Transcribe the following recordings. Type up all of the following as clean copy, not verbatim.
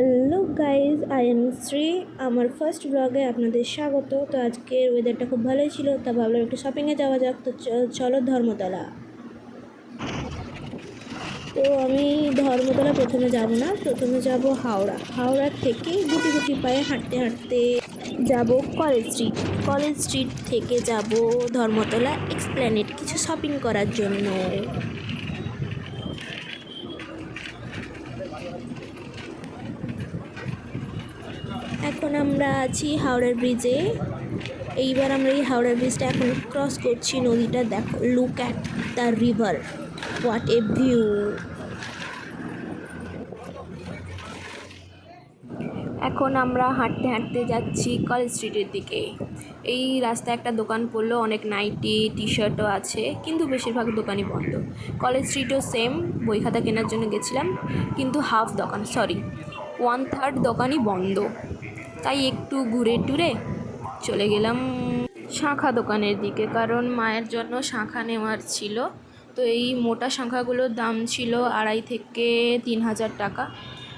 Hello guys, I am Shri. আমার first ব্লগে আপনাদের স্বাগত। তো আজকের ওয়েদারটা খুব ভালোই ছিল, তা ভাবলাম একটু শপিংয়ে যাওয়া যাক। তো চলো ধর্মতলা। তো আমি ধর্মতলা প্রথমে যাব না, প্রথমে যাব হাওড়া থেকে গুটি গুটি পায়ে হাঁটতে হাঁটতে যাব কলেজ স্ট্রিট। কলেজ স্ট্রিট থেকে যাব ধর্মতলা এক্সপ্ল্যানেড কিছু শপিং করার জন্য। এখন আমরা আছি হাওড়ার ব্রিজে। এইবার আমরা এই হাওড়ার ব্রিজটা এখন ক্রস করছি। নদীটা দেখো, look at the river, what a view. এখন আমরা হাঁটতে হাঁটতে যাচ্ছি কলেজ স্ট্রিটের দিকে। এই রাস্তায় একটা দোকান পড়লো, অনেক নাইটি টি শার্টও আছে, কিন্তু বেশিরভাগ দোকানই বন্ধ। কলেজ স্ট্রিটও সেম, বই খাতা কেনার জন্য গেছিলাম, কিন্তু হাফ দোকান, সরি 1/3 দোকানই বন্ধ। তাই একটু ঘুরে টুরে চলে গেলাম শাঁখা দোকানের দিকে, কারণ মায়ের জন্য শাঁখা নেওয়ার ছিল। তো এই মোটা শাঁখাগুলোর দাম ছিল 2,500 থেকে 3,000 টাকা।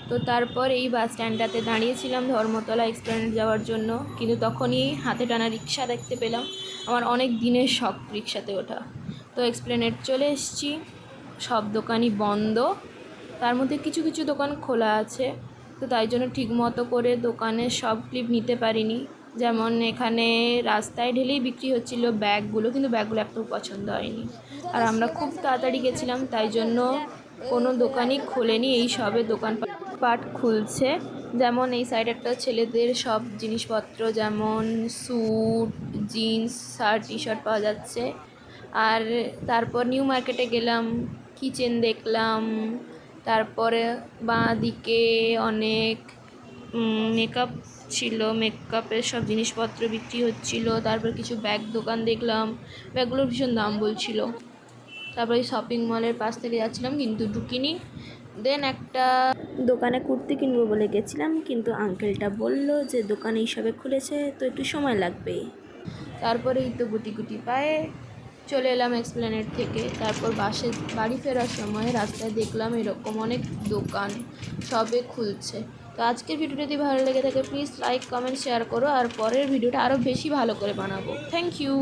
তো তারপর এই বাস স্ট্যান্ডটাতে দাঁড়িয়েছিলাম ধর্মতলা এক্সপ্ল্যানেড যাওয়ার জন্য, কিন্তু তখনই হাতে টানা রিক্সা দেখতে পেলাম। আমার অনেক দিনের শখ রিক্সাতে ওঠা। তো এক্সপ্ল্যানেড চলে এসেছি, সব দোকানই বন্ধ, তার মধ্যে কিছু কিছু দোকান খোলা আছে। তো তাই জন্য ঠিক মতো করে দোকানের সব ক্লিপ নিতে পারিনি। যেমন এখানে রাস্তায় ঢেলেই বিক্রি হচ্ছিল ব্যাগগুলো, কিন্তু ব্যাগগুলো একটু পছন্দ হয়নি। আর আমরা খুব তাড়াতাড়ি গেছিলাম, তাই জন্য কোনো দোকানই খোলেনি, এই সবে দোকানপাট খুলছে। যেমন এই সাইডে একটা ছেলেদের সব জিনিসপত্র, যেমন suit, jeans, shirt, T shirt পাওয়া যাচ্ছে। আর তারপর নিউ মার্কেটে গেলাম, কিচেন দেখলাম। তারপরে বাঁ দিকে অনেক মেকআপ ছিল, মেকআপের সব জিনিসপত্র বিক্রি হচ্ছিল। তারপর কিছু ব্যাগ দোকান দেখলাম, ব্যাগগুলোর ভীষণ দাম বলছিল। তারপর এই শপিং মলের পাশ থেকে যাচ্ছিলাম, কিন্তু ঢুকিনি। দেন একটা দোকানে কুর্তি কিনবো বলে গেছিলাম, কিন্তু আঙ্কেলটা বলল যে দোকান এইসবে খুলেছে, তো একটু সময় লাগবে। তারপরেই তো গুটি গুটি পায়ে চলে এলাম এক্সপ্ল্যানেড থেকে। তারপর বাড়ি ফেরার সময় রাস্তায় দেখলাম এরকম অনেক দোকান সবে খুলছে। তো আজকের ভিডিওটা যদি ভালো লেগে থাকে প্লিজ লাইক, কমেন্ট, শেয়ার করো। আর পরের ভিডিওটা আরও বেশি ভালো করে বানাবো। Thank you.